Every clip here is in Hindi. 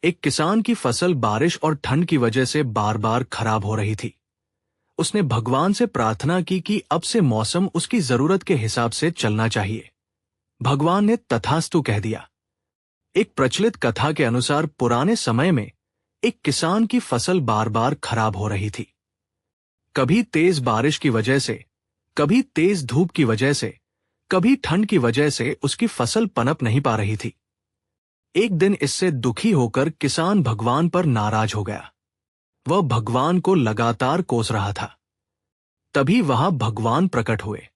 एक किसान की फसल बारिश और ठंड की वजह से बार बार खराब हो रही थी। उसने भगवान से प्रार्थना की कि अब से मौसम उसकी जरूरत के हिसाब से चलना चाहिए। भगवान ने तथास्तु कह दिया। एक प्रचलित कथा के अनुसार पुराने समय में एक किसान की फसल बार बार खराब हो रही थी। कभी तेज बारिश की वजह से, कभी तेज धूप की वजह से, कभी ठंड की वजह से उसकी फसल पनप नहीं पा रही थी। एक दिन इससे दुखी होकर किसान भगवान पर नाराज हो गया। वह भगवान को लगातार कोस रहा था। तभी वहां भगवान प्रकट हुए।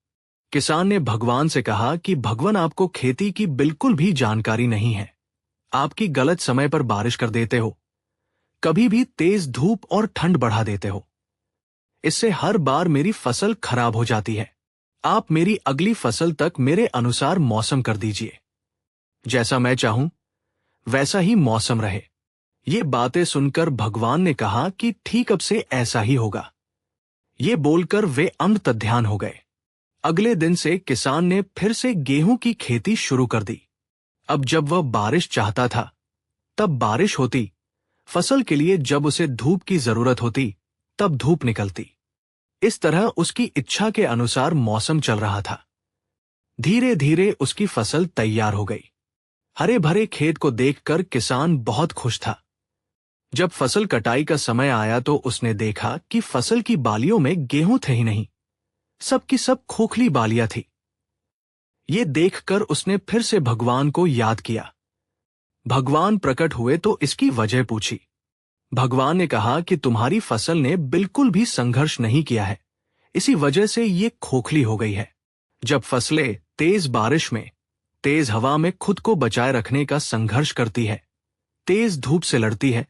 किसान ने भगवान से कहा कि भगवान, आपको खेती की बिल्कुल भी जानकारी नहीं है। आपकी गलत समय पर बारिश कर देते हो, कभी भी तेज धूप और ठंड बढ़ा देते हो। इससे हर बार मेरी फसल खराब हो जाती है। आप मेरी अगली फसल तक मेरे अनुसार मौसम कर दीजिए। जैसा मैं चाहूं वैसा ही मौसम रहे। ये बातें सुनकर भगवान ने कहा कि ठीक, अब से ऐसा ही होगा। ये बोलकर वे अंतर्ध्यान हो गए। अगले दिन से किसान ने फिर से गेहूं की खेती शुरू कर दी। अब जब वह बारिश चाहता था तब बारिश होती, फसल के लिए जब उसे धूप की जरूरत होती तब धूप निकलती। इस तरह उसकी इच्छा के अनुसार मौसम चल रहा था। धीरे धीरे उसकी फसल तैयार हो गई। हरे भरे खेत को देखकर किसान बहुत खुश था। जब फसल कटाई का समय आया तो उसने देखा कि फसल की बालियों में गेहूं थे ही नहीं, सब की सब खोखली बालियां थी। ये देखकर उसने फिर से भगवान को याद किया। भगवान प्रकट हुए तो इसकी वजह पूछी। भगवान ने कहा कि तुम्हारी फसल ने बिल्कुल भी संघर्ष नहीं किया है, इसी वजह से ये खोखली हो गई है। जब फसलें तेज बारिश में, तेज हवा में खुद को बचाए रखने का संघर्ष करती है, तेज धूप से लड़ती है,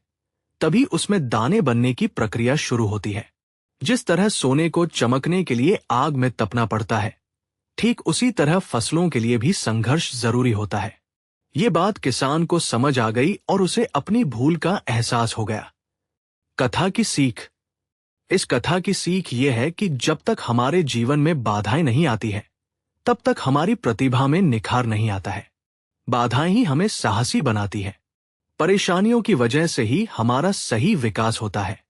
तभी उसमें दाने बनने की प्रक्रिया शुरू होती है। जिस तरह सोने को चमकने के लिए आग में तपना पड़ता है, ठीक उसी तरह फसलों के लिए भी संघर्ष जरूरी होता है। ये बात किसान को समझ आ गई और उसे अपनी भूल का एहसास हो गया। कथा की सीख। इस कथा की सीख ये है कि जब तक हमारे जीवन में बाधाएं नहीं आती है, तब तक हमारी प्रतिभा में निखार नहीं आता है। बाधाएं ही हमें साहसी बनाती है। परेशानियों की वजह से ही हमारा सही विकास होता है।